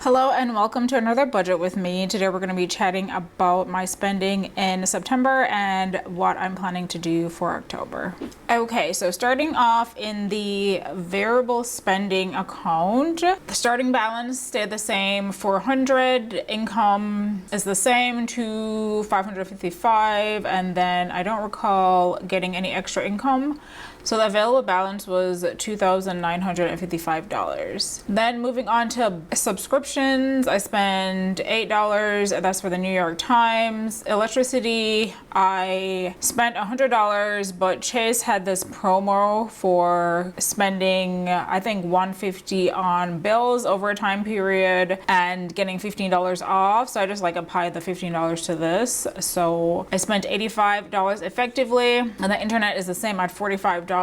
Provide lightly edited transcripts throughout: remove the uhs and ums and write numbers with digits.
Hello and welcome to another budget with me. Today we're going to be chatting about my spending in September and what I'm planning to do for October. Okay, so starting off in the variable spending account, the starting balance stayed the same, 400, income is the same to 555, and then I don't recall getting any extra income. So the available balance was $2,955. Then moving on to subscriptions, I spent $8. That's for the New York Times. Electricity, I spent $100, but Chase had this promo for spending, I think, $150 on bills over a time period and getting $15 off. So I just applied the $15 to this. So I spent $85 effectively, and the internet is the same at $45.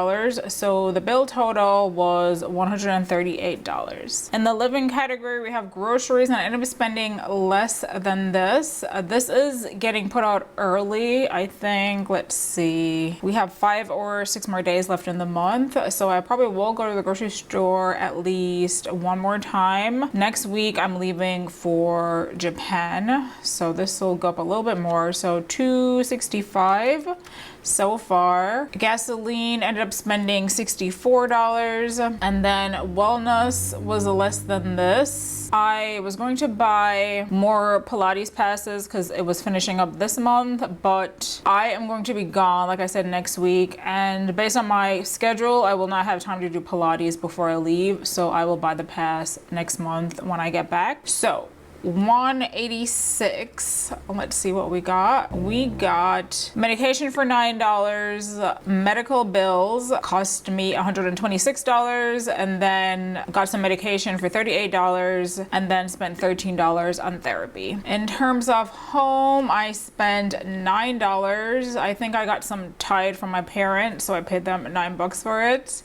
So the bill total was $138. In the living category, we have groceries, and I ended up spending less than this. This is getting put out early, I think. Let's see. We have 5 or 6 more days left in the month, so I probably will go to the grocery store at least one more time. Next week, I'm leaving for Japan, so this will go up a little bit more. So $265 so far. Gasoline ended up spending $64, and then wellness was less than this. I was going to buy more Pilates passes because it was finishing up this month, but I am going to be gone, like I said, next week, and based on my schedule, I will not have time to do Pilates before I leave, so I will buy the pass next month when I get back. So $186. Let's see what we got. We got medication for $9. Medical bills cost me $126, and then got some medication for $38, and then spent $13 on therapy. In terms of home, I spent $9. I think I got some Tide from my parents, so I paid them $9 for it.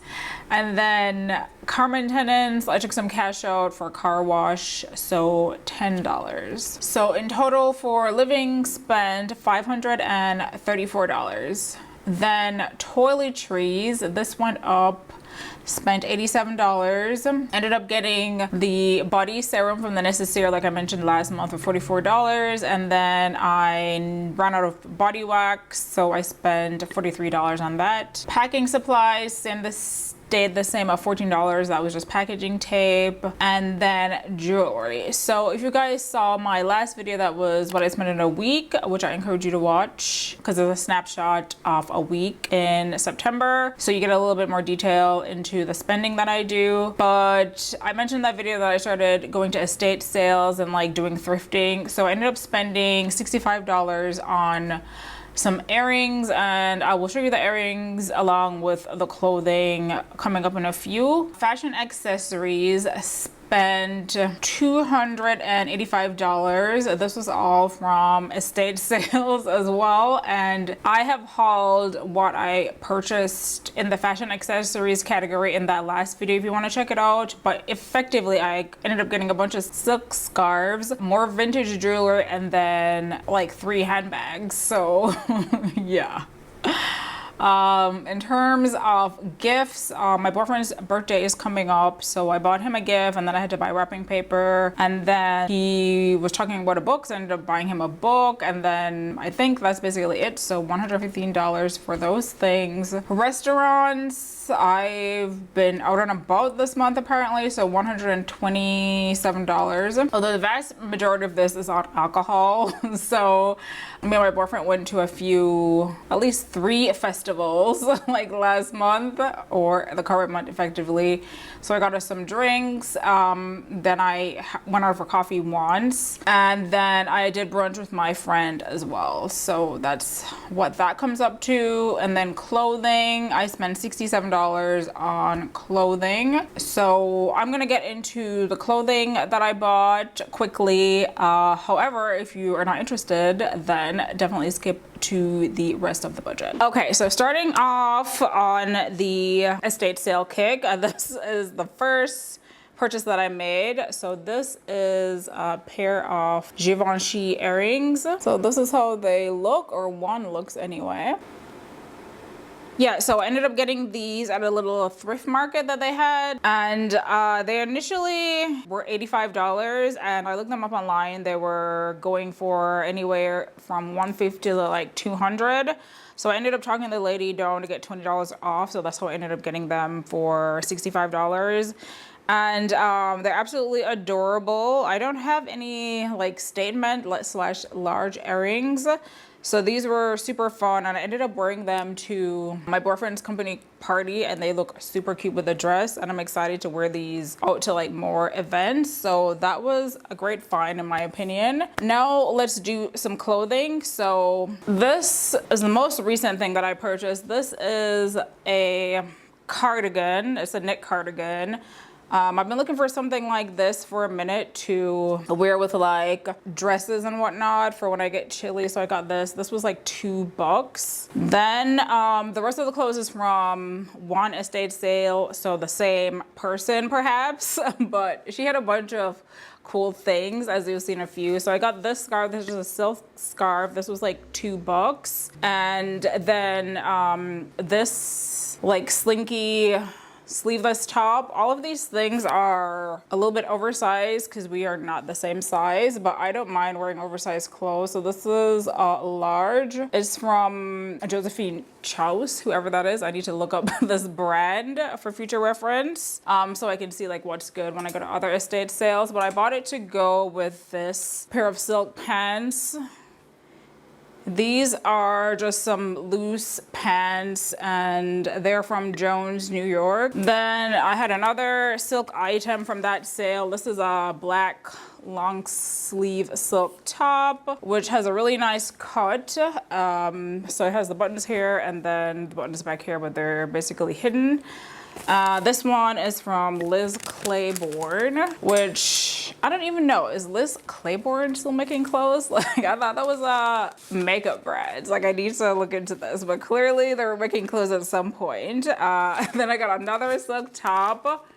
And then car maintenance, I took some cash out for car wash, so $10. So in total for living, spent $534. Then toiletries, this went up, spent $87. Ended up getting the body serum from the Necessaire, like I mentioned last month, for $44, and then I ran out of body wax, so I spent $43 on that. Packing supplies, stayed the same at $14. That was just packaging tape. And then jewelry. So if you guys saw my last video, that was what I spent in a week, which I encourage you to watch because it's a snapshot of a week in September, so you get a little bit more detail into the spending that I do. But I mentioned in that video that I started going to estate sales and doing thrifting, so I ended up spending $65 on some earrings, and I will show you the earrings along with the clothing coming up in a few. Fashion accessories, spent $285. This was all from estate sales as well, and I have hauled what I purchased in the fashion accessories category in that last video if you want to check it out. But effectively, I ended up getting a bunch of silk scarves, more vintage jewelry, and then 3 handbags. So yeah. In terms of gifts, my boyfriend's birthday is coming up, so I bought him a gift, and then I had to buy wrapping paper, and then he was talking about a book, so I ended up buying him a book, and then I think that's basically it. So $115 for those things. Restaurants, I've been out and about this month apparently, so $127. Although the vast majority of this is on alcohol. So me and my boyfriend went to at least 3 festivals last month, or the current month effectively. So I got us some drinks, then I went out for coffee once, and then I did brunch with my friend as well. So that's what that comes up to. And then clothing, I spent $67 on clothing. So I'm gonna get into the clothing that I bought quickly. However, if you are not interested, then definitely skip to the rest of the budget. Okay, so starting off on the estate sale kick, this is the first purchase that I made. So this is a pair of Givenchy earrings. So this is how they look, or one looks anyway. Yeah, so I ended up getting these at a little thrift market that they had, and they initially were $85, and I looked them up online. They were going for anywhere from $150 to like $200. So I ended up talking to the lady down to get $20 off, so that's how I ended up getting them for $65. And they're absolutely adorable. I don't have any like statement slash large earrings. So these were super fun, and I ended up wearing them to my boyfriend's company party, and they look super cute with the dress, and I'm excited to wear these out to like more events. So that was a great find in my opinion. Now let's do some clothing. So this is the most recent thing that I purchased. This is a cardigan. It's a knit cardigan. I've been looking for something like this for a minute to wear with like dresses and whatnot for when I get chilly. So I got this. This was like $2. Then the rest of the clothes is from one estate sale. So the same person perhaps, but she had a bunch of cool things, as you've seen a few. So I got this scarf. This is a silk scarf. This was like $2. And then this like slinky sleeveless top. All of these things are a little bit oversized because we are not the same size, but I don't mind wearing oversized clothes. So this is large. It's from Josephine Chouse, whoever that is. I need to look up this brand for future reference, so I can see like what's good when I go to other estate sales. But I bought it to go with this pair of silk pants. These are just some loose pants, and they're from Jones, New York. Then I had another silk item from that sale. This is a black long sleeve silk top, which has a really nice cut. So it has the buttons here and then the buttons back here, but they're basically hidden. This one is from Liz Claiborne, which I don't even know. Is Liz Claiborne still making clothes? Like, I thought that was a makeup brand. Like, I need to look into this, but clearly they were making clothes at some point. Then I got another silk top.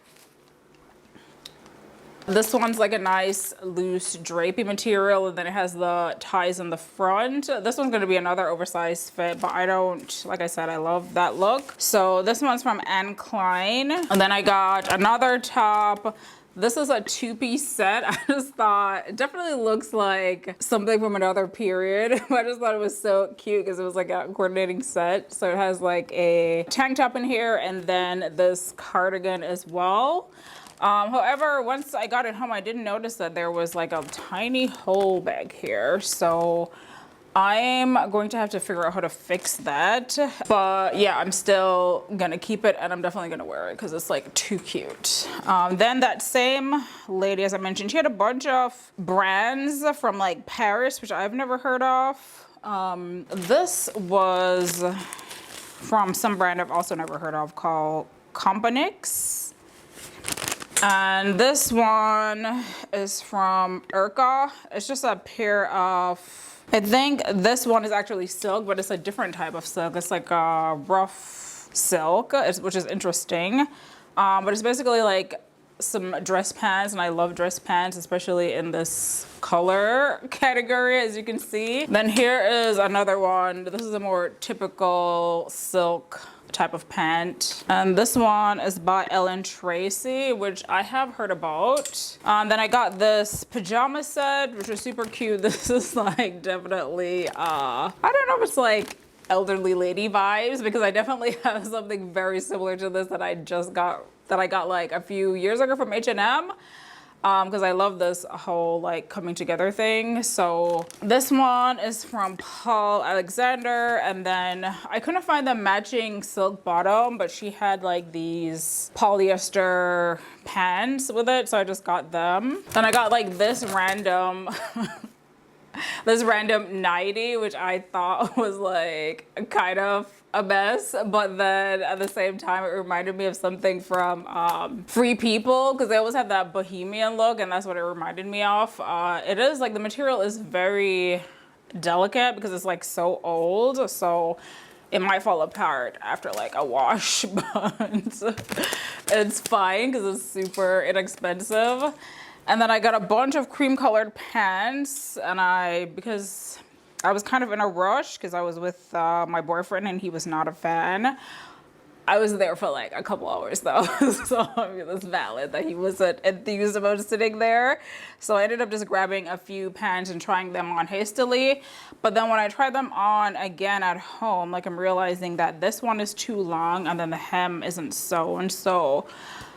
This one's like a nice loose drapey material, and then it has the ties in the front. This one's gonna be another oversized fit, but I don't, like I said, I love that look. So this one's from Anne Klein. And then I got another top. This is a two-piece set. I just thought it definitely looks like something from another period. I just thought it was so cute because it was like a coordinating set. So it has like a tank top in here and then this cardigan as well. However, once I got it home, I didn't notice that there was like a tiny hole back here. So I'm going to have to figure out how to fix that. But yeah, I'm still gonna keep it, and I'm definitely gonna wear it because it's like too cute. Then that same lady, as I mentioned, she had a bunch of brands from like Paris, which I've never heard of. This was from some brand I've also never heard of called Companix. And this one is from Urka. It's just a pair of, I think this one is actually silk, but it's a different type of silk. It's like a rough silk, which is interesting. But it's basically like some dress pants, and I love dress pants, especially in this color category, as you can see. Then here is another one. This is a more typical silk type of pant, and this one is by Ellen Tracy, which I have heard about. Then I got this pajama set, which was super cute. This is like definitely I don't know if it's like elderly lady vibes, because I definitely have something very similar to this that I got like a few years ago from H&M. Because I love this whole like coming together thing. So this one is from Paul Alexander, and then I couldn't find the matching silk bottom, but she had like these polyester pants with it, so I just got them. Then I got like this random this random nightie, which I thought was like kind of a mess, but then at the same time it reminded me of something from Free People, because they always have that bohemian look, and that's what it reminded me of. It is like the material is very delicate because it's like so old, so it might fall apart after like a wash, but it's fine because it's super inexpensive. And then I got a bunch of cream colored pants, and because I was kind of in a rush because I was with my boyfriend and he was not a fan. I was there for like a couple hours though, so I mean, it's valid that he wasn't enthused about sitting there. So I ended up just grabbing a few pants and trying them on hastily. But then when I tried them on again at home, like I'm realizing that this one is too long and then the hem isn't sewn. So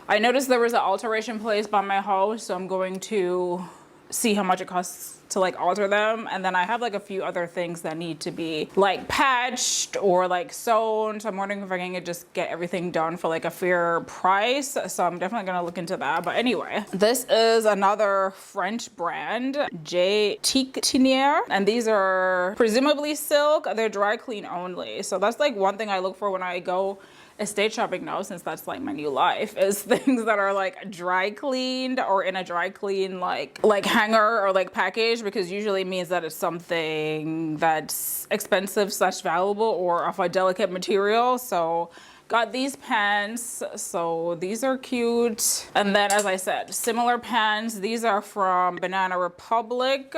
I noticed there was an alteration place by my house, so I'm going to see how much it costs to like alter them. And then I have like a few other things that need to be like patched or like sewn, so I'm wondering if I can just get everything done for like a fair price. So I'm definitely gonna look into that. But anyway, this is another French brand, J. Tictinier, and these are presumably silk. They're dry clean only, so that's like one thing I look for when I go estate shopping now, since that's like my new life, is things that are like dry cleaned or in a dry clean like hanger or like package, because usually means that it's something that's expensive slash valuable or of a delicate material. So got these pants, so these are cute. And then, as I said, similar pants, these are from Banana Republic.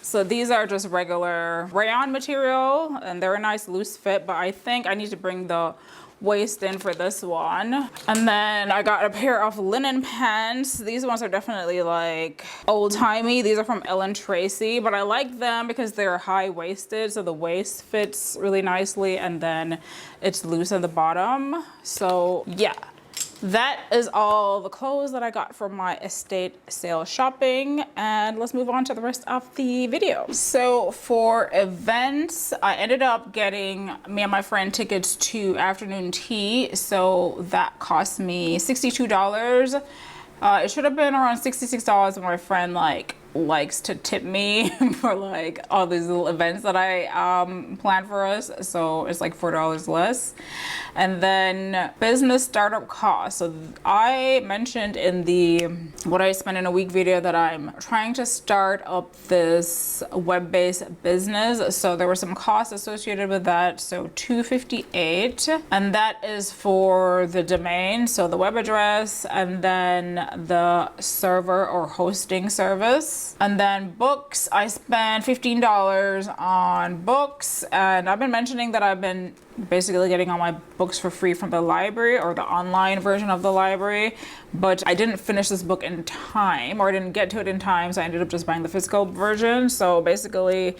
So these are just regular rayon material and they're a nice loose fit, but I think I need to bring the waist in for this one. And then I got a pair of linen pants. These ones are definitely like old-timey. These are from Ellen Tracy, but I like them because they're high-waisted, so the waist fits really nicely and then it's loose at the bottom. So yeah. That is all the clothes that I got from my estate sale shopping, and let's move on to the rest of the video. So for events, I ended up getting me and my friend tickets to afternoon tea, so that cost me $62. It should have been around $66, but my friend likes to tip me for like all these little events that I planned for us, so it's like $4 less. And then business startup costs. So I mentioned in the what I spent in a week video that I'm trying to start up this web-based business, so there were some costs associated with that. So $258, and that is for the domain, so the web address, and then the server or hosting service. And then books, I spent $15 on books, and I've been mentioning that I've been basically getting all my books for free from the library or the online version of the library, but I didn't finish this book in time, or I didn't get to it in time, so I ended up just buying the physical version. So basically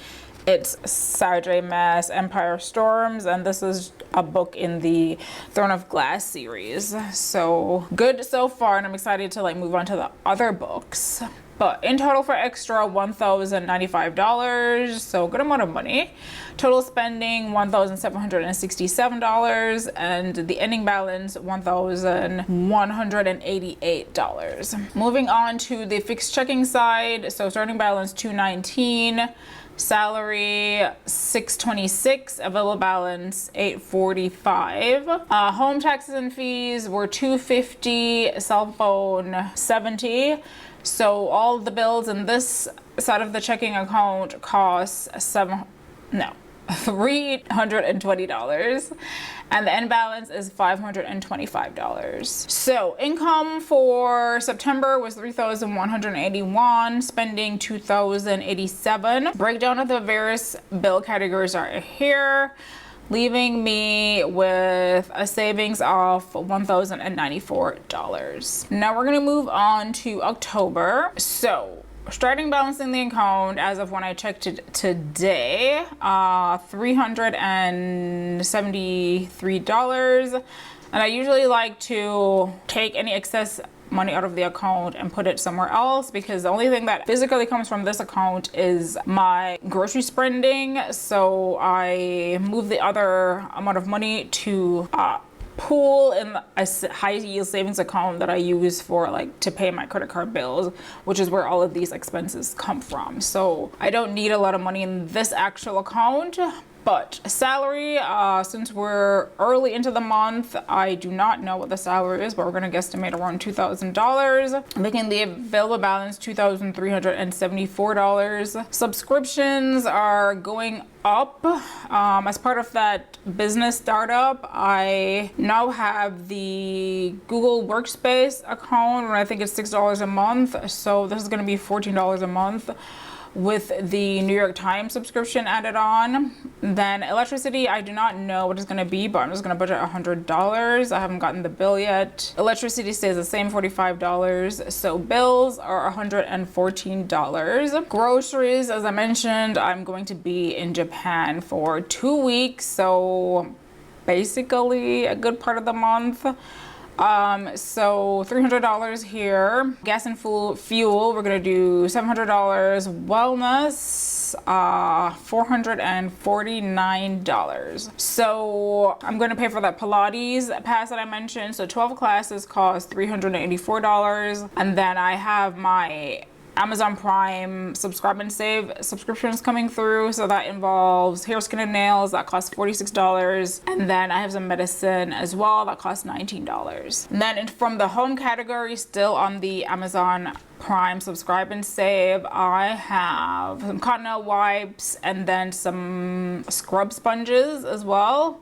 it's Sarah J. Maas Empire Storms, and this is a book in the Throne of Glass series. So good so far, and I'm excited to like move on to the other books. But in total for extra, $1,095, so good amount of money. Total spending $1,767, and the ending balance $1,188. Moving on to the fixed checking side, so starting balance $219. Salary $626, available balance $845. Home taxes and fees were $250, cell phone $70. So all the bills in this side of the checking account cost $320, and the end balance is $525. So income for September was $3,181, spending $2,087. Breakdown of the various bill categories are here, leaving me with a savings of $1,094. Now we're gonna move on to October. So starting balance in the account as of when I checked it today, $373. And I usually like to take any excess money out of the account and put it somewhere else, because the only thing that physically comes from this account is my grocery spending. So I move the other amount of money to pool in a high yield savings account that I use for like to pay my credit card bills, which is where all of these expenses come from. So I don't need a lot of money in this actual account. But salary, since we're early into the month, I do not know what the salary is, but we're going to guesstimate around $2,000, making the available balance $2,374. Subscriptions are going up. As part of that business startup, I now have the Google Workspace account, and I think it's $6 a month. So this is going to be $14 a month with the New York Times subscription added on. Then electricity, I do not know what it's going to be, but I'm just going to budget $100. I haven't gotten the bill yet. Electricity stays the same, $45. So bills are $114. Groceries, as I mentioned, I'm going to be in Japan for 2 weeks, so basically a good part of the month. So $300 here. Gas and fuel, we're gonna do $700. Wellness, $449. So I'm gonna pay for that Pilates pass that I mentioned. So 12 classes cost $384. And then I have my Amazon Prime subscribe and save subscriptions coming through. So that involves hair, skin, and nails. That costs $46. And then I have some medicine as well. That costs $19. And then from the home category, still on the Amazon Prime subscribe and save, I have some Cottonelle wipes and then some scrub sponges as well.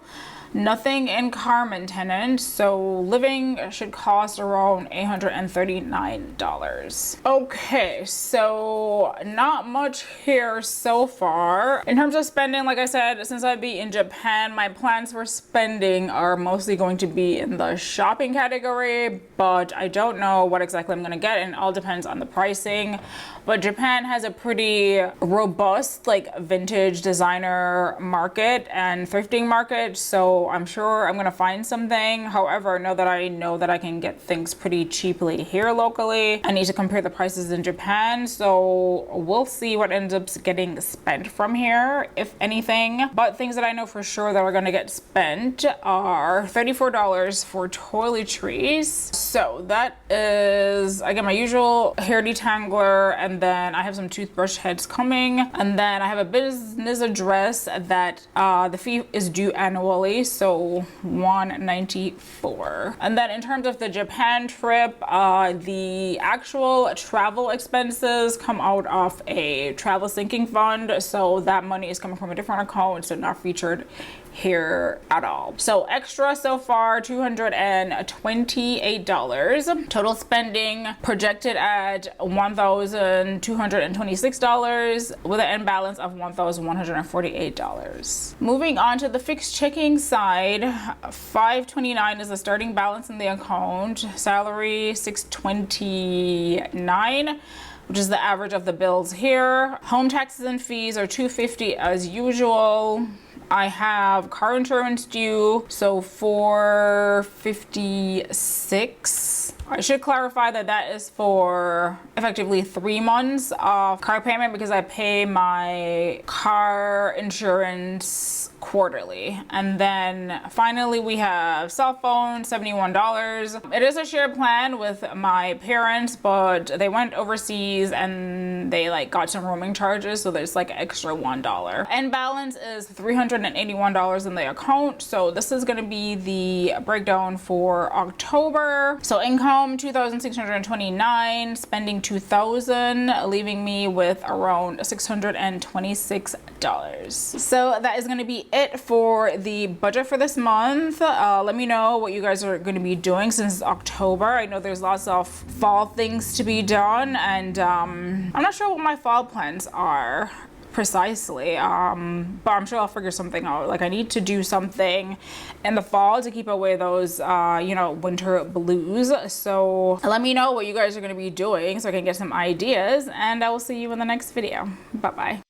Nothing in car maintenance, so living should cost around $839. Okay, so not much here so far. In terms of spending, like I said, since I'll be in Japan, my plans for spending are mostly going to be in the shopping category, but I don't know what exactly I'm gonna get, and it all depends on the pricing. But Japan has a pretty robust, like, vintage designer market and thrifting market, so I'm sure I'm gonna find something. However, now that I know that I can get things pretty cheaply here locally, I need to compare the prices in Japan, so we'll see what ends up getting spent from here, if anything. But things that I know for sure that are gonna get spent are $34 for toiletries. So that is, I get my usual hair detangler, and then I have some toothbrush heads coming, and then I have a business address that the fee is due annually, so $194. And then in terms of the Japan trip, the actual travel expenses come out of a travel sinking fund, so that money is coming from a different account, so not featured here at all. So extra so far, $228. Total spending projected at $1,226 with an end balance of $1,148. Moving on to the fixed checking side, $529 is the starting balance in the account. Salary $629, which is the average of the bills here. Home taxes and fees are $250 as usual. I have car insurance due, so $456. I should clarify that that is for effectively 3 months of car payment, because I pay my car insurance quarterly. And then finally we have cell phone, $71. It is a shared plan with my parents, but they went overseas and they like got some roaming charges, so there's like extra $1. End balance is $381 in the account. So this is going to be the breakdown for October. So income $2,629, spending $2,000, leaving me with around $626. So that is going to be it for the budget for this month. Let me know what you guys are going to be doing since it's October. I know there's lots of fall things to be done, and I'm not sure what my fall plans are precisely, but I'm sure I'll figure something out. Like, I need to do something in the fall to keep away those winter blues. So let me know what you guys are going to be doing so I can get some ideas, and I will see you in the next video. Bye bye.